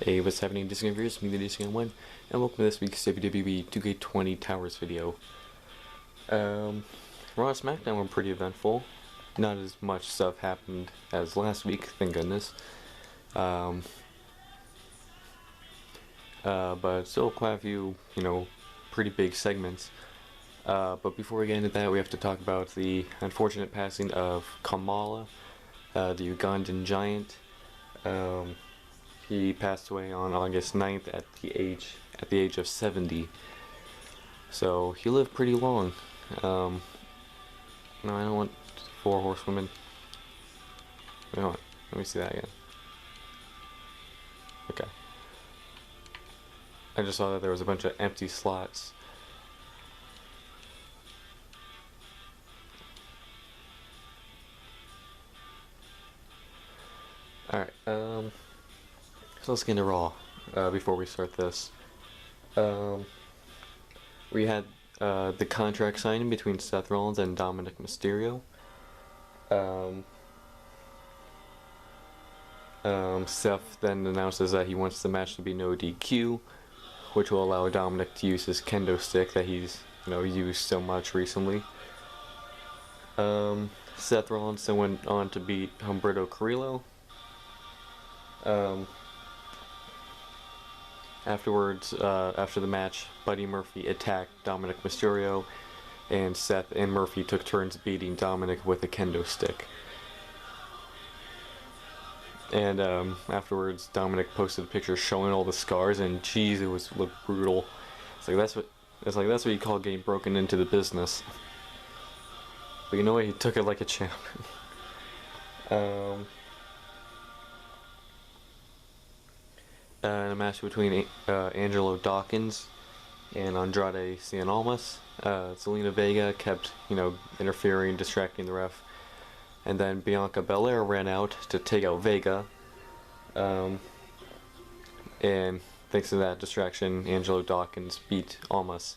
Hey, what's happening, Disney viewers? Me, the Guy01, and welcome to this week's WWE 2K20 Towers video. Raw and SmackDown were pretty eventful. Not as much stuff happened as last week, thank goodness. But still quite a few, pretty big segments. But before we get into that, we have to talk about the unfortunate passing of Kamala, the Ugandan giant. He passed away on August 9th at the age of 70. So he lived pretty long. No, I don't want 4 horsewomen. You know what? Let me see that again. Okay. I just saw that there was a bunch of empty slots. Alright, so let's get into Raw before we start this. We had the contract signing between Seth Rollins and Dominic Mysterio. Seth then announces that he wants the match to be no DQ, which will allow Dominic to use his kendo stick that he's used so much recently. Seth Rollins then went on to beat Humberto Carrillo. Afterwards, after the match, Buddy Murphy attacked Dominic Mysterio, and Seth and Murphy took turns beating Dominic with a kendo stick. And afterwards, Dominic posted a picture showing all the scars, and geez, it looked brutal. It's like that's what you call getting broken into the business. But you know what? He took it like a champ. In a match between Angelo Dawkins and Andrade Cien Almas, Zelina Vega kept, interfering, distracting the ref, and then Bianca Belair ran out to take out Vega, and thanks to that distraction, Angelo Dawkins beat Almas.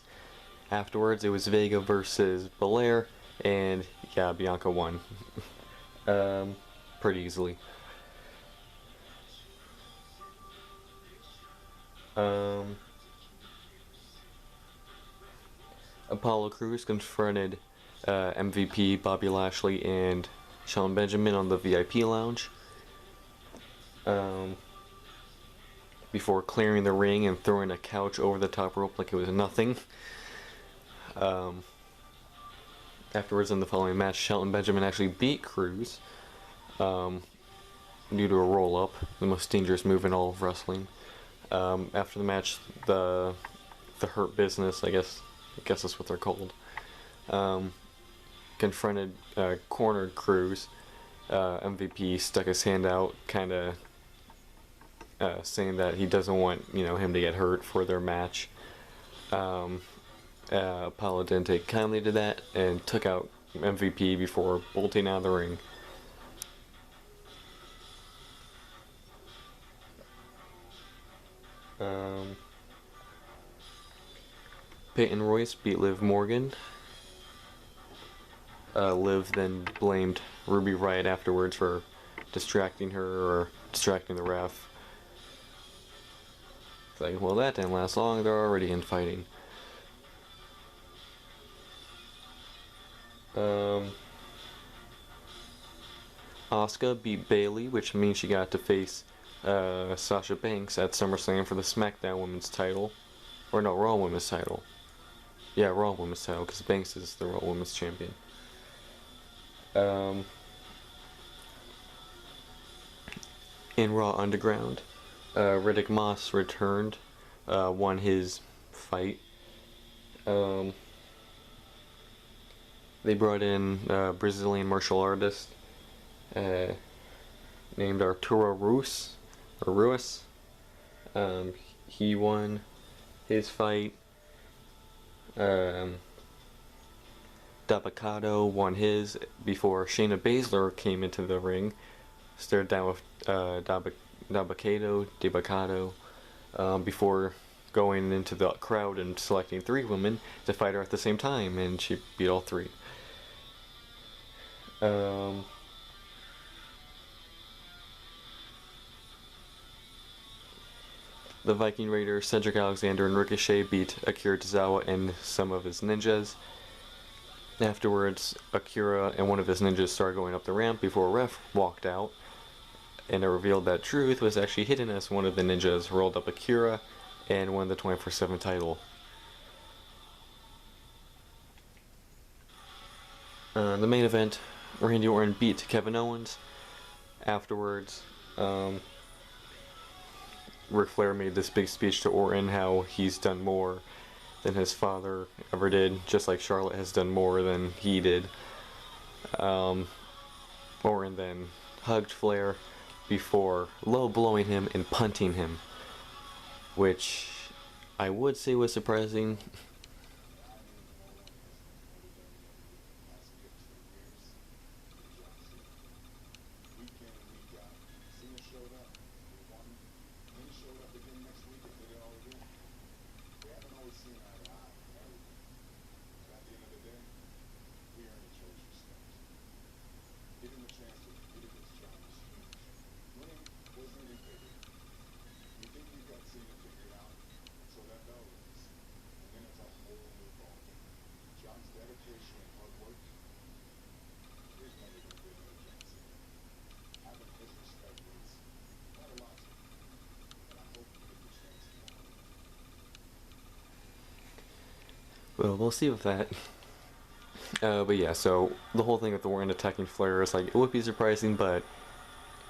Afterwards, it was Vega versus Belair, and yeah, Bianca won pretty easily. Apollo Crews confronted MVP Bobby Lashley and Shelton Benjamin on the VIP lounge before clearing the ring and throwing a couch over the top rope like it was nothing. Afterwards, in the following match, Shelton Benjamin actually beat Crews due to a roll-up, the most dangerous move in all of wrestling. After the match, the Hurt Business, I guess that's what they're called, confronted cornered Crews. MVP stuck his hand out, kind of saying that he doesn't want him to get hurt for their match. Apollo didn't take kindly to that and took out MVP before bolting out of the ring. Peyton Royce beat Liv Morgan. Liv then blamed Ruby Riott afterwards for distracting her or distracting the ref. It's like, well, that didn't last long, they're already infighting. Asuka beat Bayley, which means she got to face Sasha Banks at SummerSlam for the SmackDown Women's title. Or no, Raw Women's title. Yeah, Raw Women's title, because Banks is the Raw Women's champion. In Raw Underground, Riddick Moss returned, won his fight. They brought in a Brazilian martial artist named Arturo Ruas. He won his fight. Dabakato won his before Shayna Baszler came into the ring, stared down with Dabakato before going into the crowd and selecting 3 women to fight her at the same time, and she beat all 3. The Viking Raiders, Cedric Alexander, and Ricochet beat Akira Tozawa and some of his ninjas. Afterwards, Akira and one of his ninjas started going up the ramp before a ref walked out, and it revealed that Truth was actually hidden as one of the ninjas rolled up Akira and won the 24/7 title. The main event, Randy Orton beat Kevin Owens. Afterwards, Ric Flair made this big speech to Orton how he's done more than his father ever did, just like Charlotte has done more than he did. Orton then hugged Flair before low blowing him and punting him, which I would say was surprising. Well, we'll see with that. But yeah, so the whole thing with the Orton attacking Flair is like, it would be surprising, but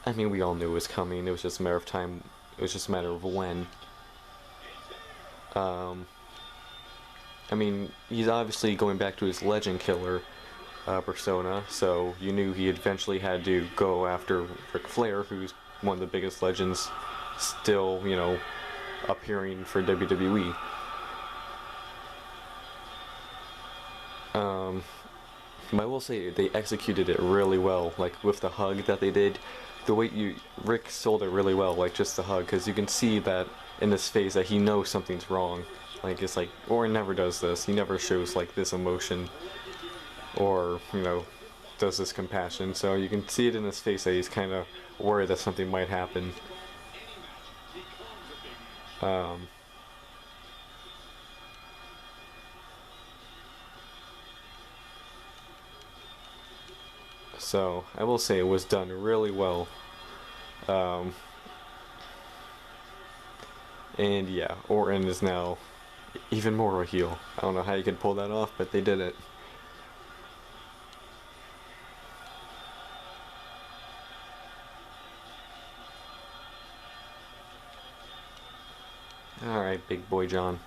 I mean, we all knew it was coming. It was just a matter of time. It was just a matter of when. I mean, he's obviously going back to his Legend Killer persona, so you knew he eventually had to go after Ric Flair, who's one of the biggest legends still, you know, appearing for WWE. But I will say they executed it really well, like with the hug that they did. The way Rick sold it really well, like just the hug, because you can see that in his face that he knows something's wrong. Like, it's like, Orton never does this. He never shows like this emotion, or, you know, does this compassion. So you can see it in his face that he's kind of worried that something might happen. So I will say it was done really well. And yeah, Orton is now even more of a heel. I don't know how you could pull that off, but they did it. Alright, big boy John.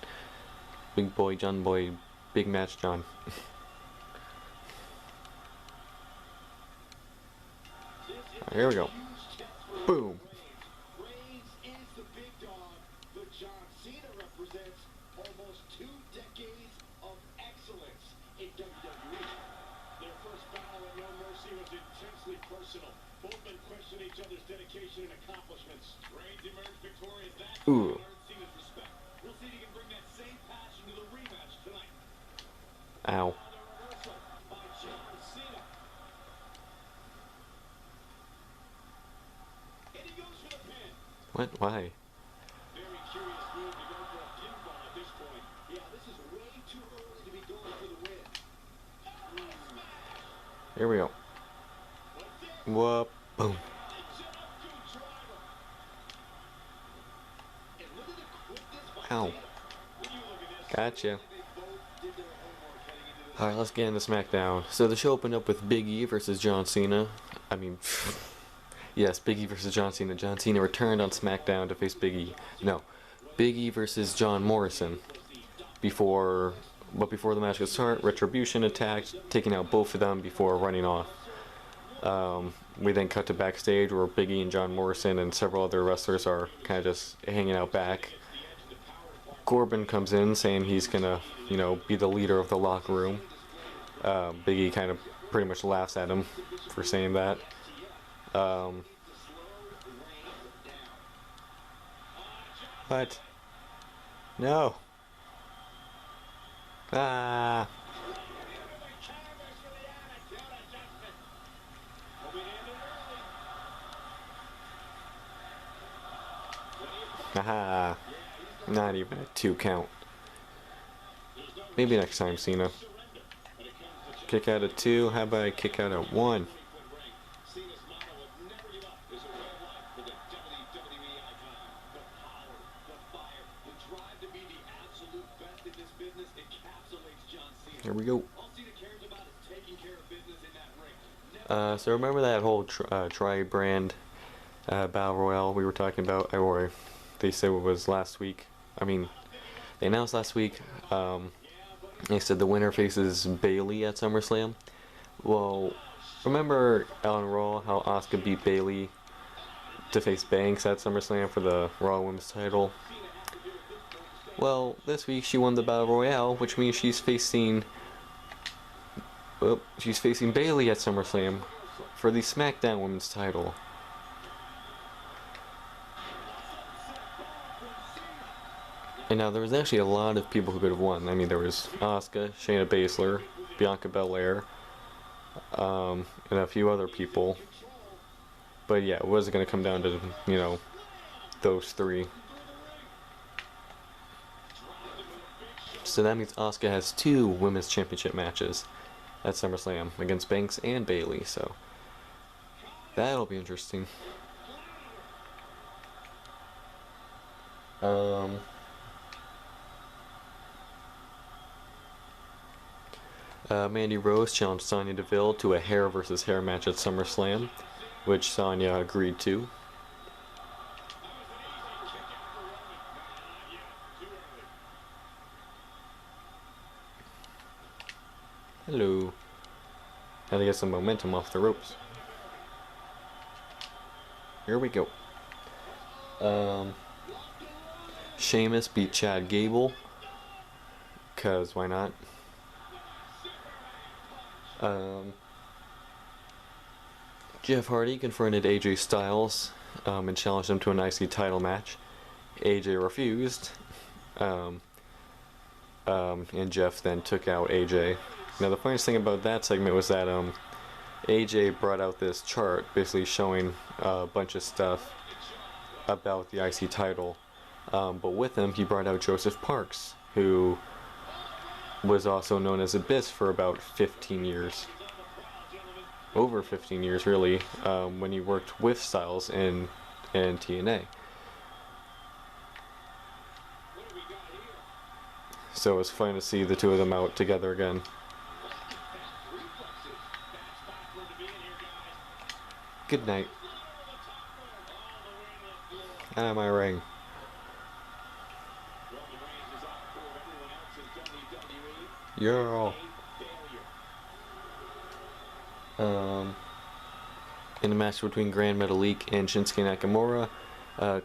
Big boy John boy. Big match John. Right, here we go. Boom. Reigns is the big dog, but John Cena represents almost 2 decades of excellence in WWE. Their first battle at No Mercy was intensely personal. Both men questioned each other's dedication and accomplishments. Reigns emerged victorious that time and earned Cena's respect. We'll see if he can bring that same passion to the rematch tonight. Ow. The reversal by John Cena. And he goes for the pin. What? Why? Very curious move to go for a pinfall at this point. Yeah, this is way too early to be going for the win. Here we go. Whoop. Boom. Ow. Gotcha. Alright, let's get into SmackDown. So the show opened up with Big E versus John Cena. I mean, yes, Big E versus John Cena. John Cena returned on SmackDown to face Big E. No, Big E versus John Morrison. Before the match could start, Retribution attacked, taking out both of them before running off. We then cut to backstage where Big E and John Morrison and several other wrestlers are kind of just hanging out back. Corbin comes in saying he's gonna, you know, be the leader of the locker room. Big E kind of pretty much laughs at him for saying that. What? No. Ah. Aha. Not even a 2 count. Maybe next time, Cena. Kick out at 2. How about I kick out at 1? Here we go. So remember that whole tri-brand Battle Royale we were talking about? Or they said it was last week. I mean, they announced last week. They said the winner faces Bailey at SummerSlam. Well, remember on Raw how Asuka beat Bailey to face Banks at SummerSlam for the Raw Women's title? Well, this week she won the Battle Royale, which means she's facing Bailey at SummerSlam for the SmackDown Women's title. And now there was actually a lot of people who could have won. I mean, there was Asuka, Shayna Baszler, Bianca Belair, and a few other people. But yeah, it wasn't going to come down to, you know, those three. So that means Asuka has 2 Women's Championship matches at SummerSlam against Banks and Bailey. So that'll be interesting. Mandy Rose challenged Sonya Deville to a hair versus hair match at SummerSlam, which Sonya agreed to. Hello. Had to get some momentum off the ropes. Here we go. Sheamus beat Chad Gable. 'Cause why not? Jeff Hardy confronted AJ Styles and challenged him to an IC title match. AJ refused. And Jeff then took out AJ. Now the funniest thing about that segment was that AJ brought out this chart basically showing a bunch of stuff about the IC title, but with him he brought out Joseph Parks, who was also known as Abyss for about 15 years. Over 15 years really, when he worked with Styles in TNA. So it was fun to see the two of them out together again. Good night. Out of my ring. Yeah. In a match between Grand Metalik and Shinsuke Nakamura,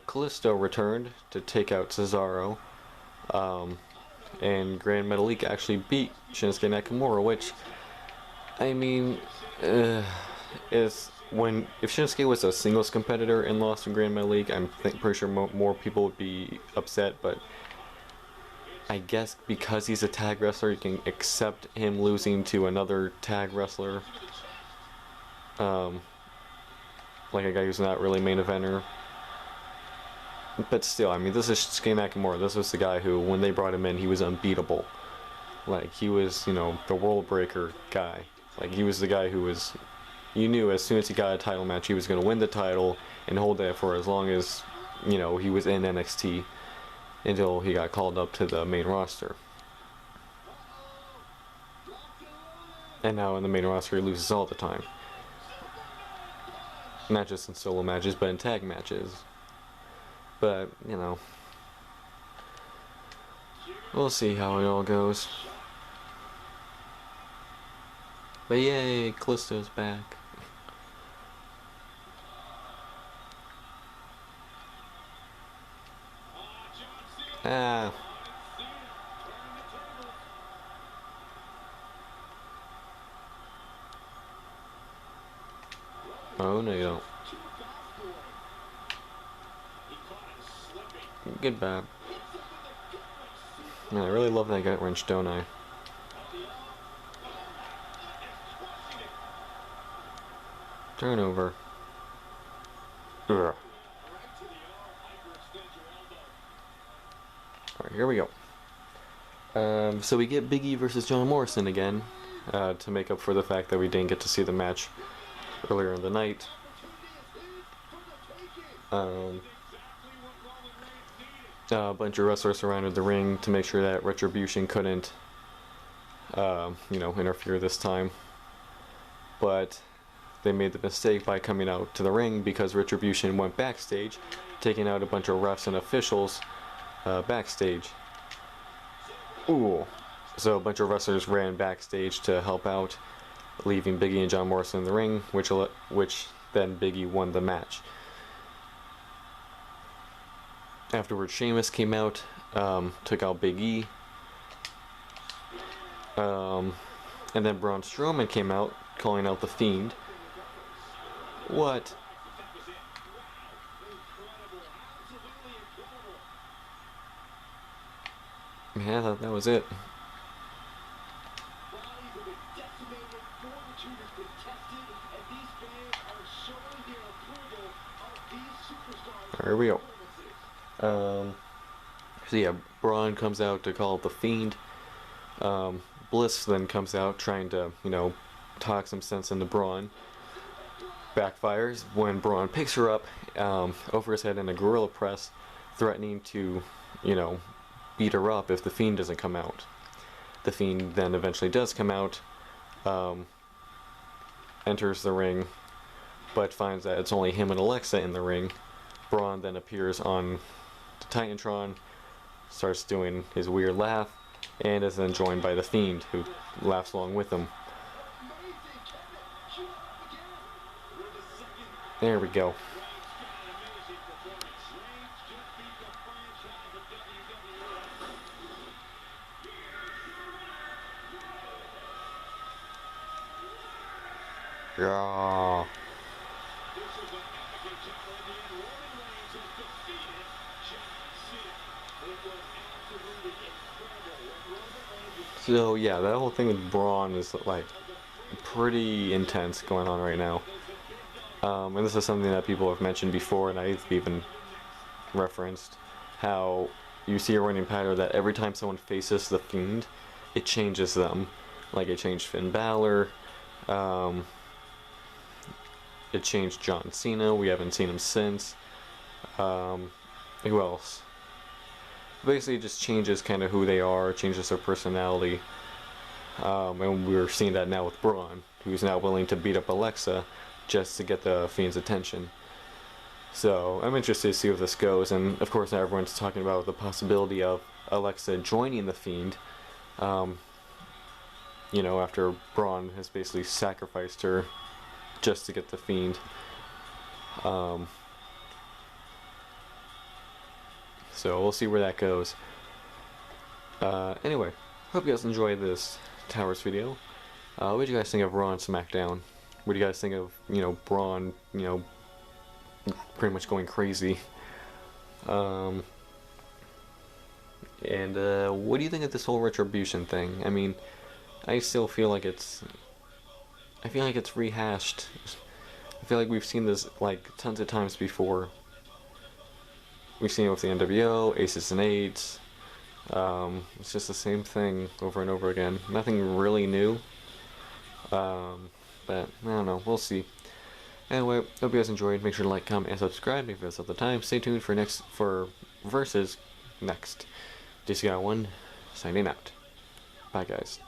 Kalisto returned to take out Cesaro. And Grand Metalik actually beat Shinsuke Nakamura, which, I mean, if Shinsuke was a singles competitor and lost to Grand Metalik, I'm pretty sure more people would be upset, but I guess because he's a tag wrestler, you can accept him losing to another tag wrestler. Like a guy who's not really main eventer. But still, I mean, this is Shinsuke Nakamura. This was the guy who, when they brought him in, he was unbeatable. Like, he was, you know, the world breaker guy. Like, he was the guy who was, you knew as soon as he got a title match, he was going to win the title and hold that for as long as, you know, he was in NXT until he got called up to the main roster. And now in the main roster, he loses all the time. Not just in solo matches, but in tag matches. But, you know, we'll see how it all goes. But yay, Kalisto's back. Ah. Oh, no, you don't. Goodbye. Man, I really love that gut wrench, don't I? Turnover. Ugh. Alright, here we go. So we get Big E versus John Morrison again, to make up for the fact that we didn't get to see the match earlier in the night. A bunch of wrestlers surrounded the ring to make sure that Retribution couldn't, interfere this time. But they made the mistake by coming out to the ring because Retribution went backstage, taking out a bunch of refs and officials backstage. Ooh. So a bunch of wrestlers ran backstage to help out, leaving Big E and John Morrison in the ring, which then Big E won the match. Afterwards, Sheamus came out, took out Big E. And then Braun Strowman came out, calling out The Fiend. What? Yeah, I thought that was it. Here we go. So yeah, Braun comes out to call it The Fiend. Bliss then comes out trying to, talk some sense into Braun. Backfires when Braun picks her up over his head in a gorilla press, threatening to, beat her up if The Fiend doesn't come out. The Fiend then eventually does come out, enters the ring, but finds that it's only him and Alexa in the ring. Braun then appears on the Titantron, starts doing his weird laugh, and is then joined by The Fiend, who laughs along with him. There we go. Yeah. So yeah, that whole thing with Braun is like pretty intense going on right now. And this is something that people have mentioned before, and I've even referenced how you see a running pattern that every time someone faces The Fiend, it changes them. Like it changed Finn Balor, it changed John Cena, we haven't seen him since. Who else? Basically it just changes kind of who they are, changes their personality. And we're seeing that now with Braun, who's now willing to beat up Alexa just to get the Fiend's attention. So I'm interested to see where this goes, and of course now everyone's talking about the possibility of Alexa joining the Fiend, after Braun has basically sacrificed her just to get the Fiend. So we'll see where that goes. Anyway, hope you guys enjoyed this Towers video. What do you guys think of Raw and SmackDown? What do you guys think of, Braun, pretty much going crazy? And what do you think of this whole Retribution thing? I mean, I still feel like it's rehashed. I feel like we've seen this like tons of times before. We've seen it with the NWO, Aces and Eights. It's just the same thing over and over again. Nothing really new. But I don't know. We'll see. Anyway, hope you guys enjoyed. Make sure to like, comment, and subscribe if it's at the time. Stay tuned for Versus next. Guy01 signing out. Bye, guys.